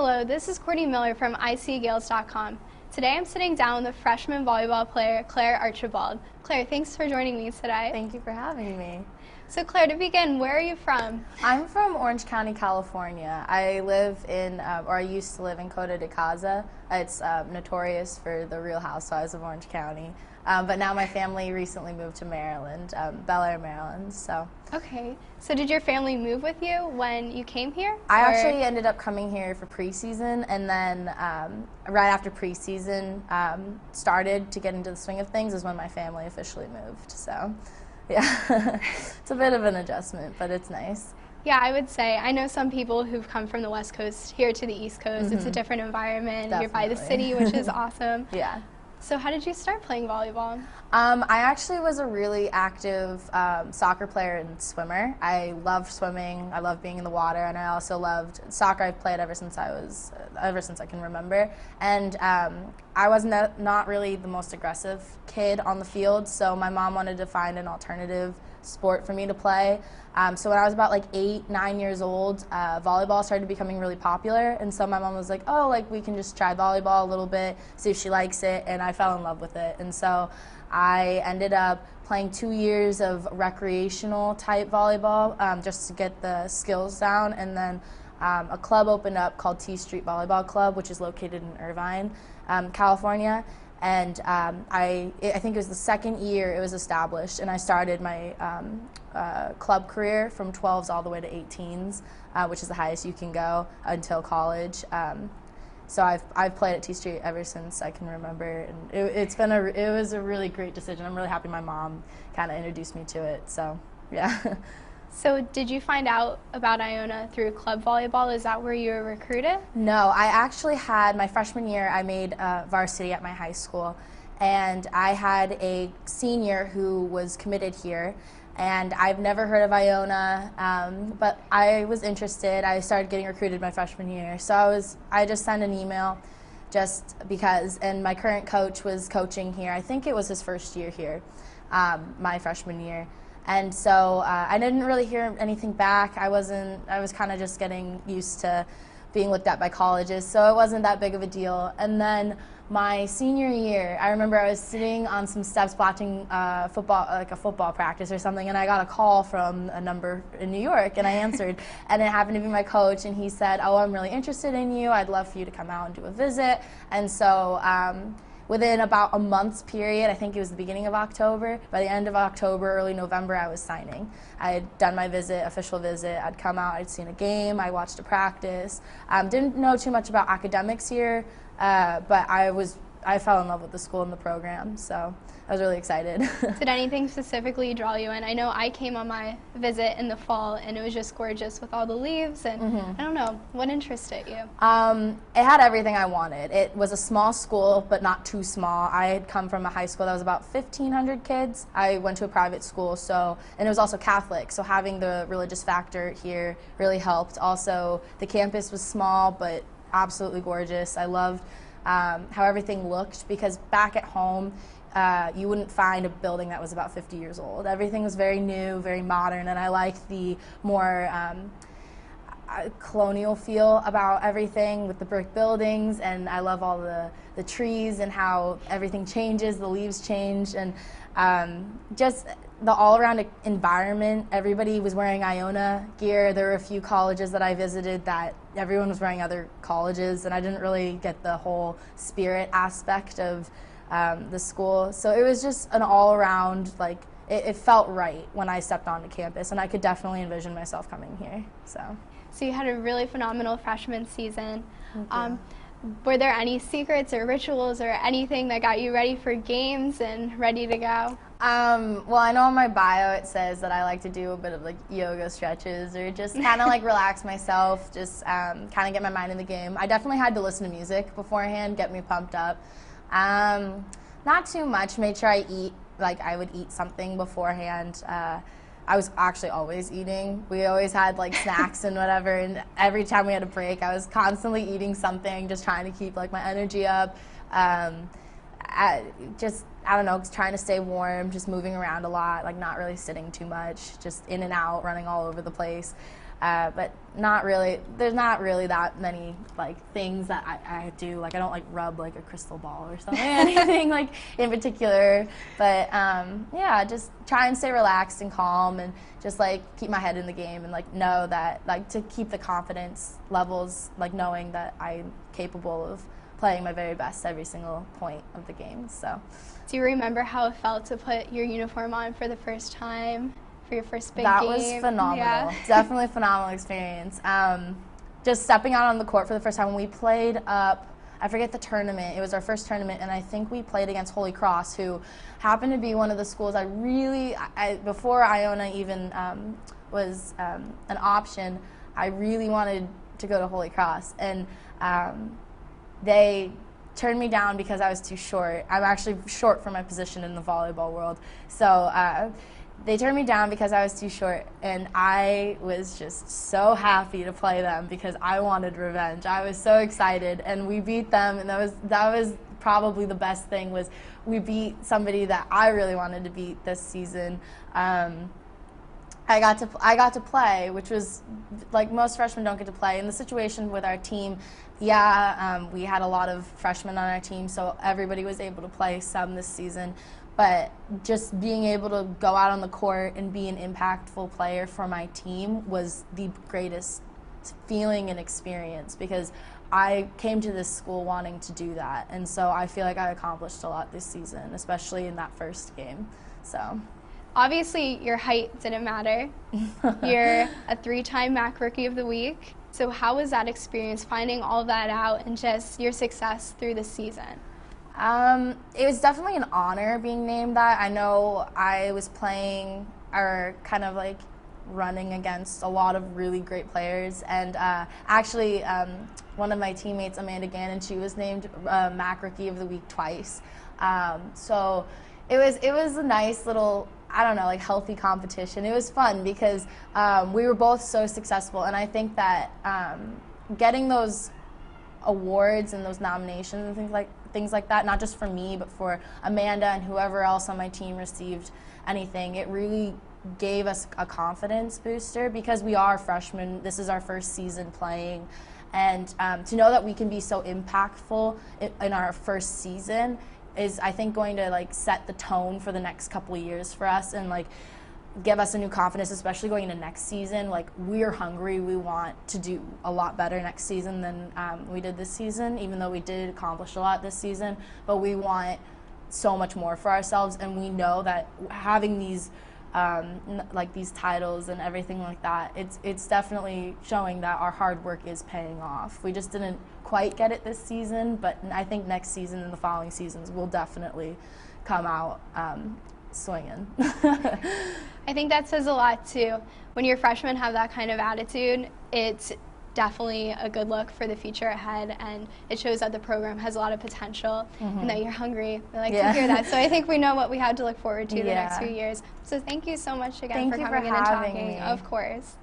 Hello, this is Courtney Miller from ICGaels.com. Today I'm sitting down with freshman volleyball player Claire Archibald. Claire, thanks for joining me today. Thank you for having me. So Claire, to begin, where are you from? I'm from Orange County, California. I live in, or I used to live in Coto de Caza. It's notorious for the Real Housewives of Orange County. But now my family recently moved to Maryland, Bel Air, Maryland. So. Okay. So did your family move with you when you came here? I actually ended up coming here for preseason, and then right after preseason started to get into the swing of things is when my family officially moved. So, yeah, it's a bit of an adjustment, but it's nice. Yeah, I would say, I know some people who've come from the West Coast here to the East Coast. Mm-hmm. It's a different environment. Definitely. You're by the city, which is awesome. Yeah. So how did you start playing volleyball? I actually was a really active soccer player and swimmer. I loved swimming. I loved being in the water, and I also loved soccer. I've played ever since I can remember. And I was not really the most aggressive kid on the field, so my mom wanted to find an alternative sport for me to play. So when I was about like 8, 9 years old, volleyball started becoming really popular, and so my mom was like, oh, like we can just try volleyball a little bit, see if she likes it, and I fell in love with it. And so I ended up playing 2 years of recreational type volleyball just to get the skills down, and then a club opened up called T Street Volleyball Club, which is located in Irvine, California. And I think it was the second year it was established, and I started my club career from 12s all the way to 18s, which is the highest you can go until college. So I've played at T Street ever since I can remember, and it was a really great decision. I'm really happy my mom kind of introduced me to it. So yeah. So did you find out about Iona through club volleyball? Is that where you were recruited? No, I actually had, my freshman year, I made varsity at my high school, and I had a senior who was committed here, and I've never heard of Iona, but I was interested. I started getting recruited my freshman year, so I just sent an email just because, and my current coach was coaching here. I think it was his first year here, my freshman year. And so I didn't really hear anything back. I was kind of just getting used to being looked at by colleges, so it wasn't that big of a deal. And then my senior year, I remember I was sitting on some steps watching football, like a football practice or something, and I got a call from a number in New York, and I answered, and it happened to be my coach, and he said, oh, I'm really interested in you. I'd love for you to come out and do a visit. And so within about a month's period, I think it was the beginning of October, by the end of October, early November, I was signing. I had done my visit, official visit. I'd come out, I'd seen a game, I watched a practice. Didn't know too much about academics here, but I fell in love with the school and the program, so I was really excited. Did anything specifically draw you in? I know I came on my visit in the fall, and it was just gorgeous with all the leaves, and I don't know, what interested you? It had everything I wanted. It was a small school, but not too small. I had come from a high school that was about 1,500 kids. I went to a private school, and it was also Catholic, so having the religious factor here really helped. Also, the campus was small, but absolutely gorgeous. I loved how everything looked, because back at home, you wouldn't find a building that was about 50 years old. Everything was very new, very modern, and I liked the more colonial feel about everything with the brick buildings, and I love all the trees and how everything changes, the leaves change, and just the all-around environment. Everybody was wearing Iona gear. There were a few colleges that I visited that everyone was wearing other colleges, and I didn't really get the whole spirit aspect of the school. So it was just an all-around, like, it felt right when I stepped onto campus, and I could definitely envision myself coming here. So you had a really phenomenal freshman season. Were there any secrets or rituals or anything that got you ready for games and ready to go? Well, I know on my bio it says that I like to do a bit of like yoga stretches, or just kind of like relax myself, just kind of get my mind in the game. I definitely had to listen to music beforehand, get me pumped up. Not too much. Made sure I would eat something beforehand. I was actually always eating. We always had like snacks and whatever, and every time we had a break, I was constantly eating something, just trying to keep like my energy up. I don't know, trying to stay warm, just moving around a lot, like not really sitting too much, just in and out, running all over the place. but not really. There's not really that many like things that I do. Like I don't like rub like a crystal ball or something, anything like in particular. But yeah, just try and stay relaxed and calm, and just like keep my head in the game, and like know that like to keep the confidence levels, like knowing that I'm capable of playing my very best every single point of the game. So. Do you remember how it felt to put your uniform on for the first time, for your first big game? That was phenomenal. Yeah. Definitely a phenomenal experience. Just stepping out on the court for the first time when we played up, I forget the tournament. It was our first tournament, and I think we played against Holy Cross, who happened to be one of the schools before Iona even was an option, I really wanted to go to Holy Cross. And they turned me down because I was too short. I'm actually short for my position in the volleyball world. So they turned me down because I was too short, and I was just so happy to play them because I wanted revenge. I was so excited, and we beat them, and that was probably the best thing, was we beat somebody that I really wanted to beat this season. I got to play, which was like most freshmen don't get to play. In the situation with our team, we had a lot of freshmen on our team, so everybody was able to play some this season. But just being able to go out on the court and be an impactful player for my team was the greatest feeling and experience, because I came to this school wanting to do that. And so I feel like I accomplished a lot this season, especially in that first game. So. Obviously, your height didn't matter. You're a 3-time MAC Rookie of the Week. So how was that experience, finding all that out, and just your success through the season? It was definitely an honor being named that. I know I was playing, or kind of like running against a lot of really great players, and actually one of my teammates, Amanda Gannon, she was named MAC Rookie of the Week twice. So it was a nice little, I don't know, like healthy competition. It was fun because we were both so successful, and I think that getting those awards and those nominations and things like that, not just for me, but for Amanda and whoever else on my team received anything, it really gave us a confidence booster, because we are freshmen. This is our first season playing, and to know that we can be so impactful in our first season is, I think, going to like set the tone for the next couple of years for us, and like give us a new confidence, especially going into next season. Like, we're hungry. We want to do a lot better next season than we did this season, even though we did accomplish a lot this season. But we want so much more for ourselves, and we know that having these like these titles and everything like that, it's definitely showing that our hard work is paying off. We just didn't quite get it this season, but I think next season and the following seasons will definitely come out swinging. I think that says a lot too. When your freshmen have that kind of attitude, it's definitely a good look for the future ahead, and it shows that the program has a lot of potential and that you're hungry. I like to hear that. So I think we know what we have to look forward to the next few years. So thank you so much again for coming in and talking. Me. Of course.